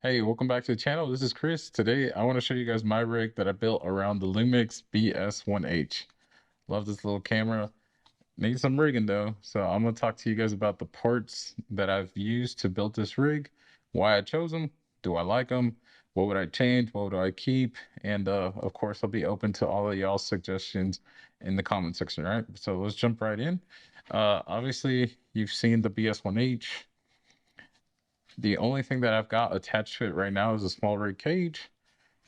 Hey, welcome back to the channel. This is Chris. Today, I want to show you guys my rig that I built around the Lumix BS1H. Love this little camera. Need some rigging though, so I'm going to talk to you guys about the parts that I've used to build this rig, why I chose them, do I like them, what would I change, what would I keep, and of course, I'll be open to all of y'all's suggestions in the comment section, right? So let's jump right in. Obviously, you've seen the BS1H. The only thing that I've got attached to it right now is a small rig cage,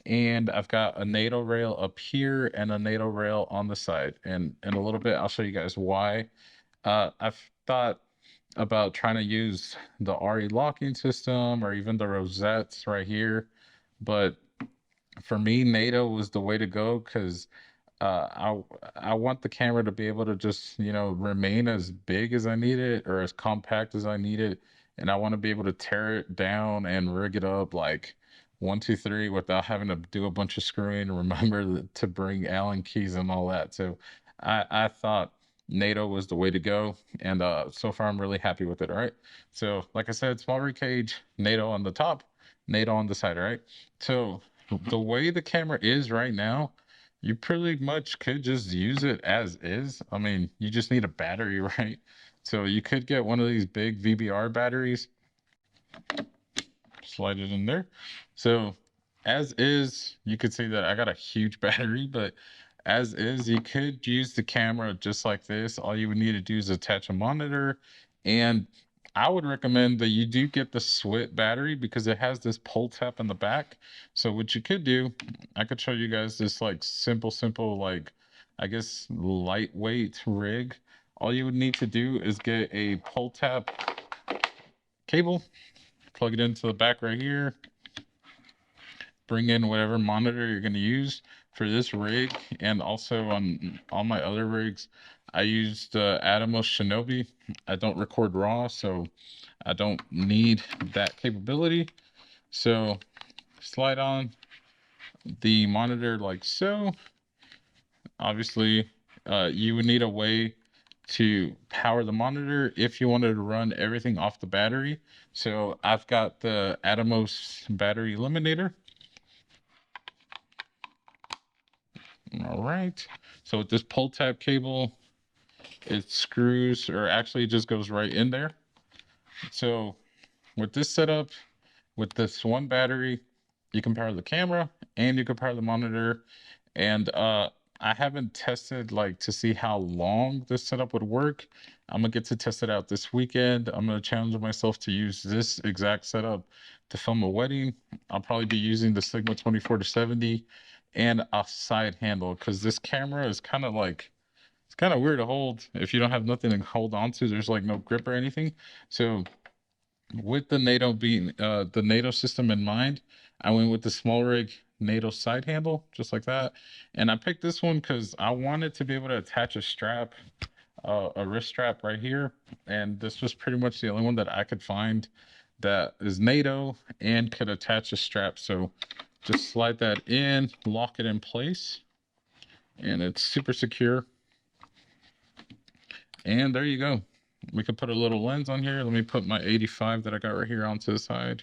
and I've got a NATO rail up here and a NATO rail on the side. And in a little bit, I'll show you guys why. I've thought about trying to use the RE locking system or even the rosettes right here, but for me, NATO was the way to go because I want the camera to be able to just, remain as big as I need it or as compact as I need it. And I want to be able to tear it down and rig it up like one, two, three without having to do a bunch of screwing and remember to bring Allen keys and all that. So I thought NATO was the way to go. And so far I'm really happy with it. All right. So like I said, small rig cage, NATO on the top, NATO on the side, all right? So the way the camera is right now, you pretty much could just use it as is. I mean, you just need a battery, right? So you could get one of these big VBR batteries, slide it in there. So as is, you could see that I got a huge battery, but as is, you could use the camera just like this. All you would need to do is attach a monitor, and I would recommend that you do get the SWIT battery because it has this pull tab in the back. So what you could do, I could show you guys this like simple, like I guess lightweight rig. All you would need to do is get a pull tab cable, plug it into the back right here, bring in whatever monitor you're going to use for this rig, and also on all my other rigs I used Atomos Shinobi. I don't record raw, so I don't need that capability. So slide on the monitor like so. Obviously, you would need a way to power the monitor if you wanted to run everything off the battery. So I've got the Atomos battery eliminator. All right. So with this pull tab cable, it screws, or actually it just goes right in there. So with this setup, with this one battery, you can power the camera and you can power the monitor. And I haven't tested like to see how long this setup would work. I'm gonna get to test it out this weekend. I'm gonna challenge myself to use this exact setup to film a wedding. I'll probably be using the Sigma 24 to 70 and a side handle because this camera is kind of like it's kind of weird to hold if you don't have nothing to hold on to. There's like no grip or anything. So with the NATO being the NATO system in mind, I went with the small rig NATO side handle, just like that. And I picked this one because I wanted to be able to attach a strap, a wrist strap right here. And this was pretty much the only one that I could find that is NATO and could attach a strap. So just slide that in, lock it in place, and it's super secure. And there you go. We could put a little lens on here. Let me put my 85 that I got right here onto the side.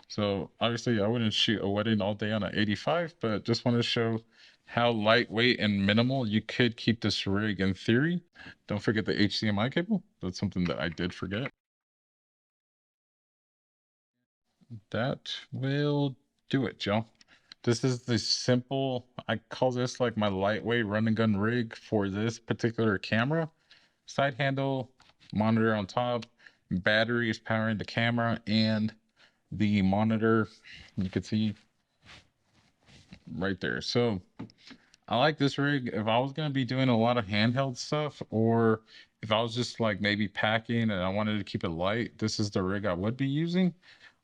So obviously I wouldn't shoot a wedding all day on an 85, but just want to show how lightweight and minimal you could keep this rig in theory. Don't forget the HDMI cable. That's something that I did forget. That will do it, y'all. This is the simple, I call this like my lightweight run and gun rig for this particular camera. Side handle, monitor on top, battery is powering the camera and the monitor. You can see right there. So I like this rig. If I was going to be doing a lot of handheld stuff, or if I was just like maybe packing and I wanted to keep it light, this is the rig I would be using.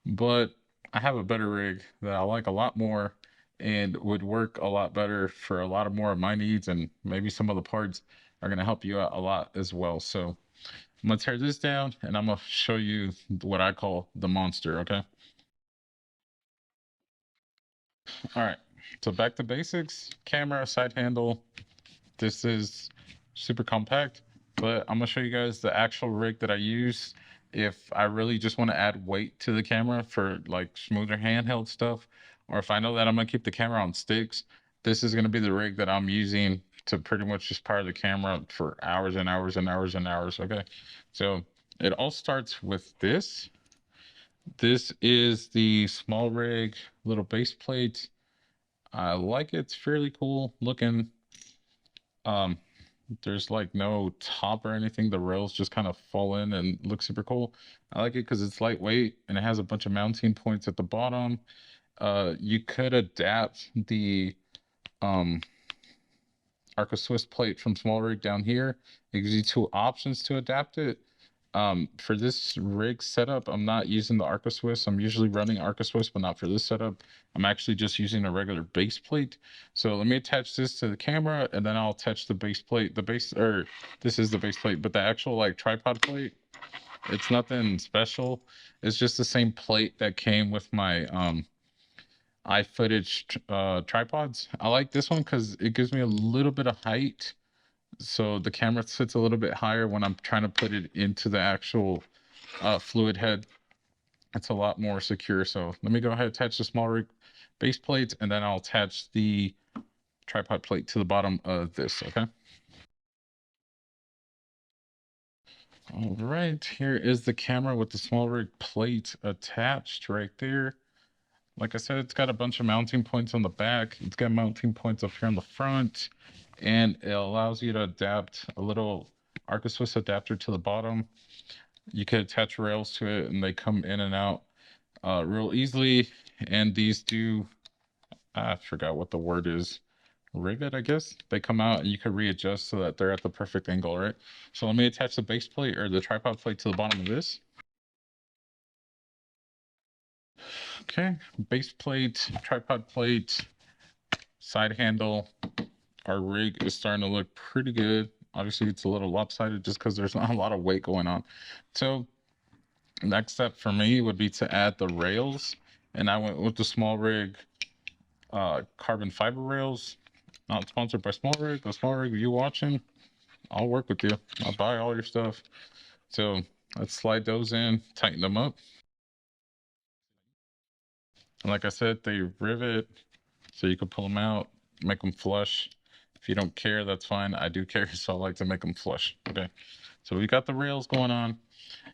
But I have a better rig that I like a lot more and would work a lot better for a lot of more of my needs, and maybe some of the parts are going to help you out a lot as well. So I'm going to tear this down and I'm going to show you what I call the monster, okay? All right. So back to basics. Camera, side handle. This is super compact, but I'm gonna show you guys the actual rig that I use. if I really just want to add weight to the camera for like smoother handheld stuff, or if I know that I'm gonna keep the camera on sticks, this is gonna be the rig that I'm using to pretty much just power the camera for hours and hours and hours and hours. Okay, so it all starts with this. This is the small rig little base plate. I like it. It's fairly cool looking. Um, there's like no top or anything. The rails just kind of fall in and look super cool. I like it because it's lightweight and it has a bunch of mounting points at the bottom. You could adapt the um Arca Swiss plate from small rig down here. It gives you two options to adapt it. For this rig setup, I'm not using the Arca Swiss. I'm usually running Arca Swiss, but not for this setup. I'm actually just using a regular base plate. So let me attach this to the camera, and then I'll attach the base plate. The base, or this is the base plate, but the actual like tripod plate, it's nothing special. It's just the same plate that came with my iFootage tripods. I like this one because it gives me a little bit of height, so the camera sits a little bit higher when I'm trying to put it into the actual fluid head. It's a lot more secure. So let me go ahead and attach the small rig base plate, and then I'll attach the tripod plate to the bottom of this. Okay. All right, here is the camera with the small rig plate attached right there. Like I said, it's got a bunch of mounting points on the back. It's got mounting points up here on the front, and it allows you to adapt a little Arca Swiss adapter to the bottom. You can attach rails to it, and they come in and out real easily. And these do, I forgot what the word is, rivet, I guess. They come out, and you can readjust so that they're at the perfect angle, right? So let me attach the base plate or the tripod plate to the bottom of this. Okay, base plate, tripod plate, side handle. Our rig is starting to look pretty good. Obviously, it's a little lopsided just because there's not a lot of weight going on. So next step for me would be to add the rails, and I went with the small rig carbon fiber rails. Not sponsored by small rig, but small rig, if you watching, I'll work with you. I'll buy all your stuff. So let's slide those in, tighten them up. And like I said, they rivet, so you can pull them out, make them flush. If you don't care, that's fine. I do care, so I like to make them flush. Okay, so we got the rails going on.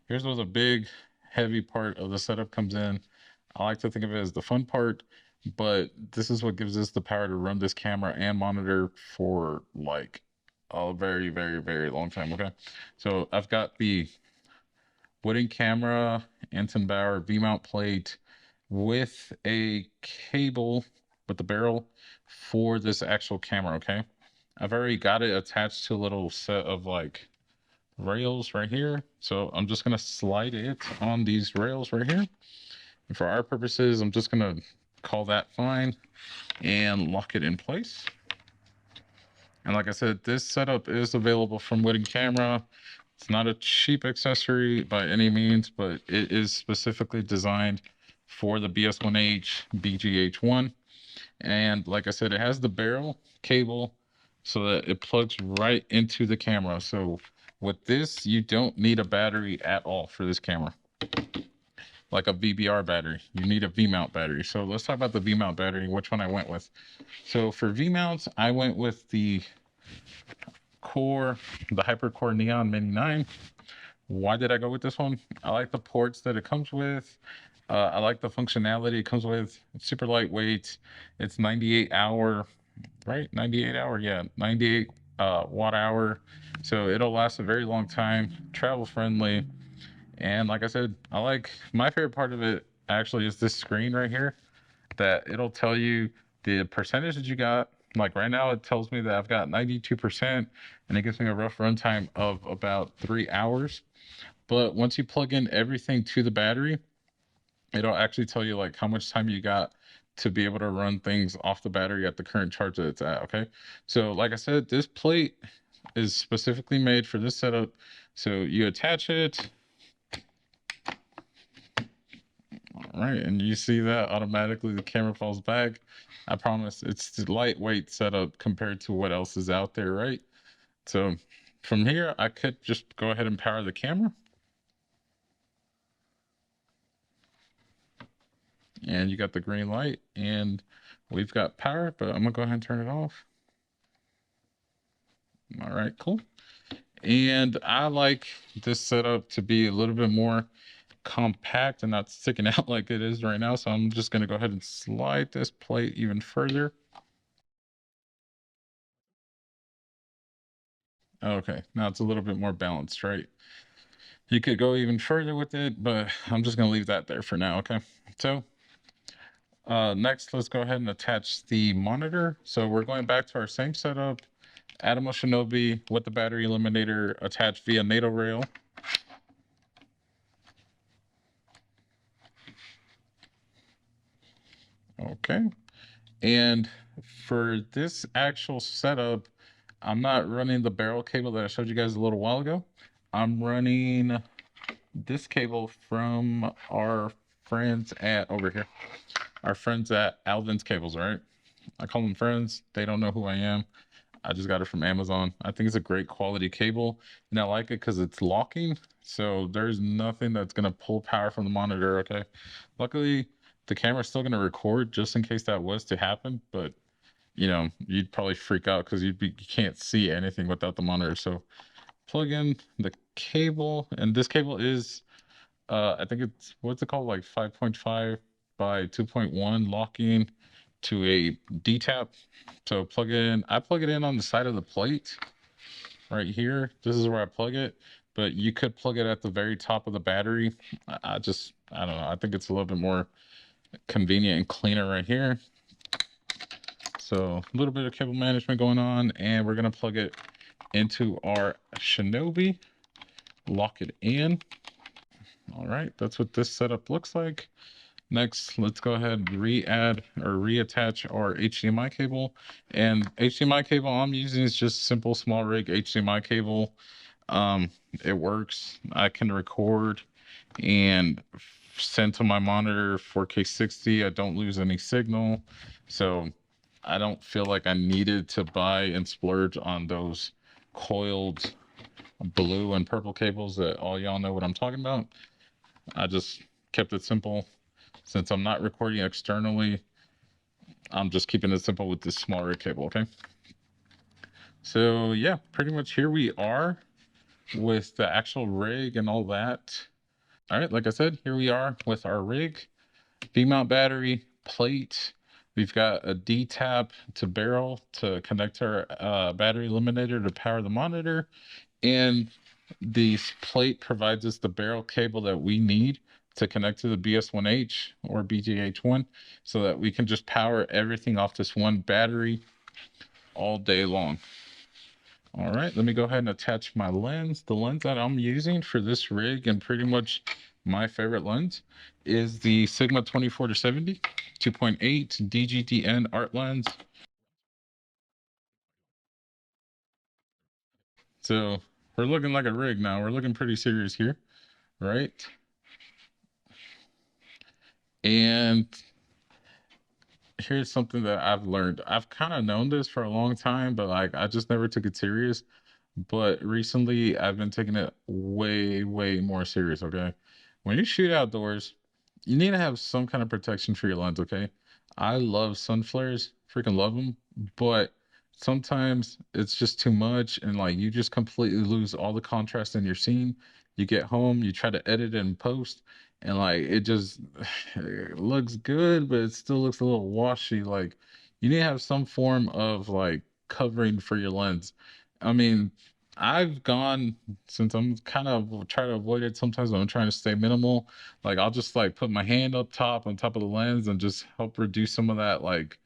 Here's where the big, heavy part of the setup comes in. I like to think of it as the fun part, but this is what gives us the power to run this camera and monitor for like a very, very, very long time. Okay, so I've got the wooden camera, Anton Bauer V-mount plate with a cable with the barrel for this actual camera. Okay, I've already got it attached to a little set of like rails right here. So I'm just gonna slide it on these rails right here. And for our purposes, I'm just gonna call that fine and lock it in place. And like I said, this setup is available from Wooden Camera. It's not a cheap accessory by any means, but it is specifically designed for the BS1H BGH1. And like I said, it has the barrel cable so that it plugs right into the camera. So with this, you don't need a battery at all for this camera, like a VBR battery. You need a V-mount battery. So let's talk about the V-mount battery, which one I went with. So for V-mounts, I went with the HyperCore Neon Mini 9. Why did I go with this one? I like the ports that it comes with. I like the functionality it comes with. It's super lightweight. It's 98 hour, right? 98 hour, yeah, 98 watt hour. So it'll last a very long time, travel friendly. And like I said, I like, my favorite part of it actually is this screen right here that it'll tell you the percentage that you got. Like right now, it tells me that I've got 92%, and it gives me a rough runtime of about 3 hours. But once you plug in everything to the battery, it'll actually tell you like how much time you got to be able to run things off the battery at the current charge that it's at. Okay, so like I said, this plate is specifically made for this setup. So you attach it, all right, and you see that automatically the camera falls back. I promise it's a lightweight setup compared to what else is out there, right? So from here, I could just go ahead and power the camera. and you got the green light, and we've got power, but I'm gonna go ahead and turn it off. All right, cool. And I like this setup to be a little bit more compact and not sticking out like it is right now. So I'm just gonna go ahead and slide this plate even further. Okay, now it's a little bit more balanced, right? You could go even further with it, but I'm just gonna leave that there for now, okay? So next, let's go ahead and attach the monitor. So we're going back to our same setup, Atmos Shinobi with the battery eliminator attached via NATO rail. Okay. And for this actual setup, I'm not running the barrel cable that I showed you guys a little while ago. I'm running this cable from our friends at over here. Our friends at Alvin's Cables, right? I call them friends. They don't know who I am. I just got it from Amazon. I think it's a great quality cable, and I like it because it's locking. So there's nothing that's gonna pull power from the monitor. Okay. Luckily, the camera's still gonna record just in case that was to happen. But you'd probably freak out because you can't see anything without the monitor. So plug in the cable, and this cable is I think it's what's it called, like 5.5 by 2.1 locking to a D-tap. So I plug it in on the side of the plate right here. This is where I plug it, but you could plug it at the very top of the battery. I don't know. I think it's a little bit more convenient and cleaner right here. So a little bit of cable management going on, and we're gonna plug it into our Shinobi, lock it in. All right, that's what this setup looks like. Next, let's go ahead and re-add or reattach our HDMI cable. And HDMI cable I'm using is just simple small rig HDMI cable. It works. I can record and send to my monitor 4K 60. I don't lose any signal. So I don't feel like I needed to buy and splurge on those coiled blue and purple cables that all y'all know what I'm talking about. I just kept it simple. Since I'm not recording externally, I'm just keeping it simple with this small rig cable, okay? So yeah, pretty much here we are with the actual rig and all that. All right, like I said, here we are with our rig, V-mount battery, plate. We've got a D-tap to barrel to connect our battery eliminator to power the monitor. And this plate provides us the barrel cable that we need to connect to the BS1H or BGH1 so that we can just power everything off this one battery all day long. All right, let me go ahead and attach my lens. The lens that I'm using for this rig and pretty much my favorite lens is the Sigma 24-70 2.8 DGDN art lens. So we're looking like a rig now. We're looking pretty serious here, right? And here's something that I've learned. I've kind of known this for a long time, but like I just never took it serious. But recently I've been taking it way, way more serious, okay? When you shoot outdoors, you need to have some kind of protection for your lens, okay? I love sun flares, freaking love them, but sometimes it's just too much and like you just completely lose all the contrast in your scene. You get home, you try to edit it in post, and like it just it looks good, but it still looks a little washy. Like you need to have some form of like covering for your lens. I mean, I've gone since I'm kind of trying to avoid it sometimes when I'm trying to stay minimal. Like I'll just like put my hand up top on top of the lens and just help reduce some of that like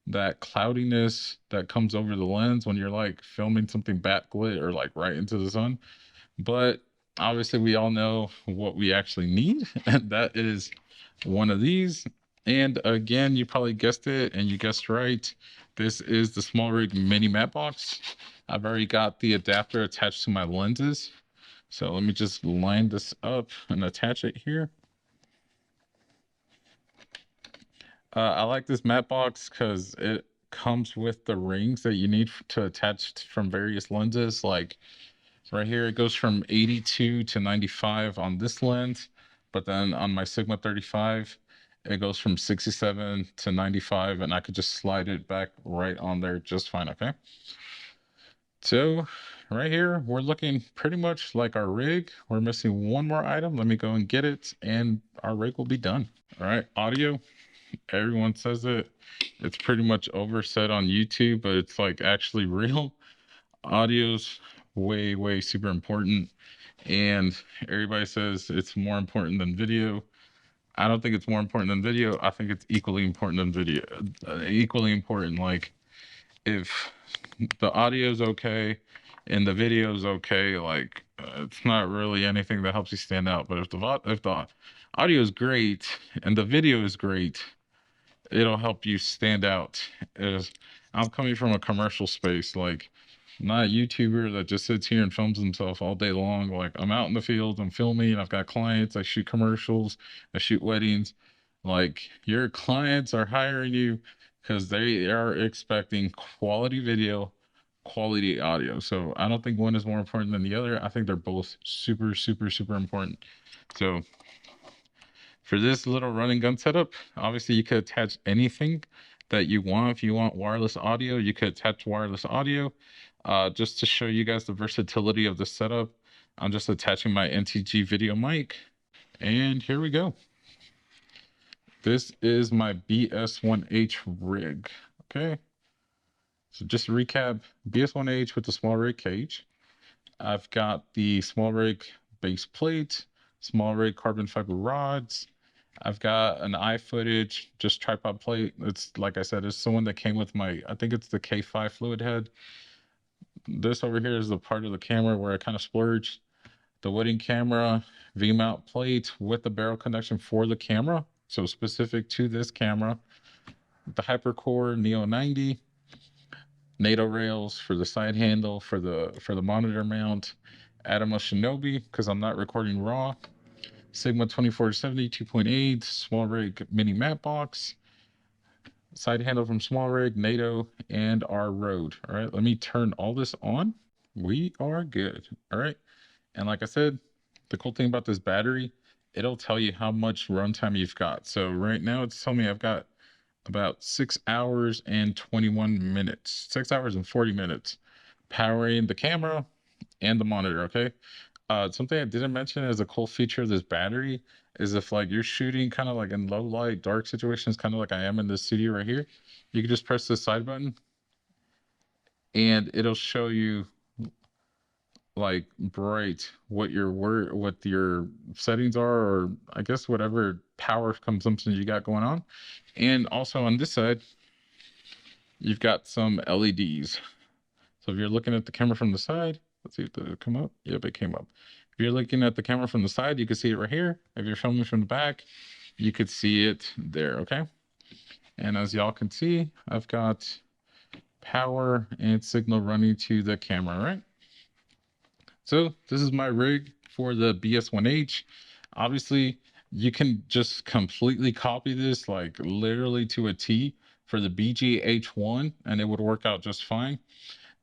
that cloudiness that comes over the lens when you're like filming something backlit or like right into the sun. But obviously, we all know what we actually need, and that is one of these. And again, you probably guessed it, and you guessed right. This is the Small Rig Mini Matte Box. I've already got the adapter attached to my lenses. So let me just line this up and attach it here. I like this matte box because it comes with the rings that you need to attach from various lenses. Like right here, it goes from 82 to 95 on this lens, but then on my Sigma 35, it goes from 67 to 95, and I could just slide it back right on there just fine, okay? So right here, we're looking pretty much like our rig. We're missing one more item. Let me go and get it, and our rig will be done. All right, audio. Everyone says it. It's pretty much overset on YouTube, but it's like actually real. Audio's way, way super important. And everybody says it's more important than video. I don't think it's more important than video. I think it's equally important than video. Equally important. Like if the audio's okay and the video's okay, like it's not really anything that helps you stand out. But if the audio is great and the video is great, it'll help you stand out. Is I'm coming from a commercial space, like not a YouTuber that just sits here and films himself all day long. Like I'm out in the field, I'm filming, I've got clients, I shoot commercials, I shoot weddings. Like your clients are hiring you because they are expecting quality video, quality audio. So I don't think one is more important than the other. I think they're both super, super, super important. So for this little run and gun setup, obviously you could attach anything that you want. If you want wireless audio, you could attach wireless audio. Just to show you guys the versatility of the setup, I'm just attaching my NTG video mic, and here we go. This is my BS1H rig. Okay, so just to recap, BS1H with the small rig cage. I've got the small rig base plate, small rig carbon fiber rods. I've got an eye footage, just tripod plate. It's like I said, it's the one that came with my, I think it's the K5 fluid head. This over here is the part of the camera where I kind of splurged. The wedding camera, V-mount plate with the barrel connection for the camera. So specific to this camera. The Hypercore Neo 90. NATO rails for the side handle, for the monitor mount. Atomos Shinobi, because I'm not recording raw. Sigma 2470 2.8 small rig mini matte box, side handle from small rig, NATO, and our Rode. All right, let me turn all this on. We are good. All right, and like I said, the cool thing about this battery, it'll tell you how much runtime you've got. So right now it's telling me I've got about 6 hours and 21 minutes, 6 hours and 40 minutes powering the camera and the monitor. Okay, something I didn't mention as a cool feature of this battery is if like you're shooting kind of like in low light, dark situations, kind of like I am in this studio right here, you can just press the side button and it'll show you like bright what your settings are, or I guess whatever power consumption you got going on. And also on this side, you've got some LEDs. So if you're looking at the camera from the side, let's see if it come up. Yep, it came up. If you're looking at the camera from the side, you can see it right here. If you're filming from the back, you could see it there, okay? And as y'all can see, I've got power and signal running to the camera, right? So this is my rig for the BS1H. Obviously, you can just completely copy this, like literally to a T for the BGH1, and it would work out just fine.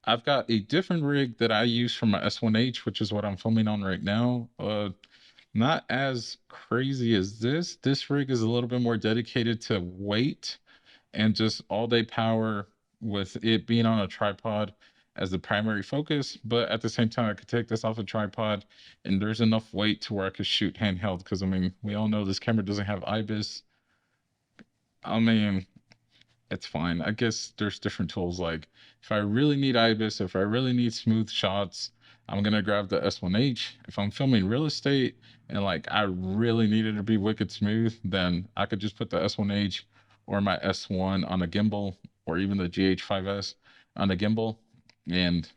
I've got a different rig that I use for my S1H, which is what I'm filming on right now. Not as crazy as this. This rig is a little bit more dedicated to weight and just all day power with it being on a tripod as the primary focus. But at the same time, I could take this off a tripod and there's enough weight to where I could shoot handheld. Because I mean, we all know this camera doesn't have IBIS. I mean, it's fine. I guess there's different tools. Like if I really need IBIS, if I really need smooth shots, I'm gonna grab the S1H. If I'm filming real estate and like I really need it to be wicked smooth, then I could just put the S1H or my S1 on a gimbal, or even the GH5S on a gimbal, and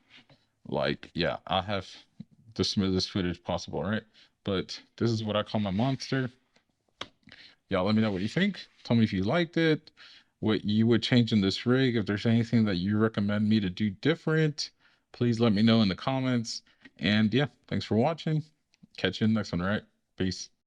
like yeah, I have the smoothest footage possible, right? But this is what I call my monster. Y'all let me know what you think. Tell me if you liked it, what you would change in this rig. If there's anything that you recommend me to do different, please let me know in the comments. And yeah, thanks for watching. Catch you in the next one, all right? Peace.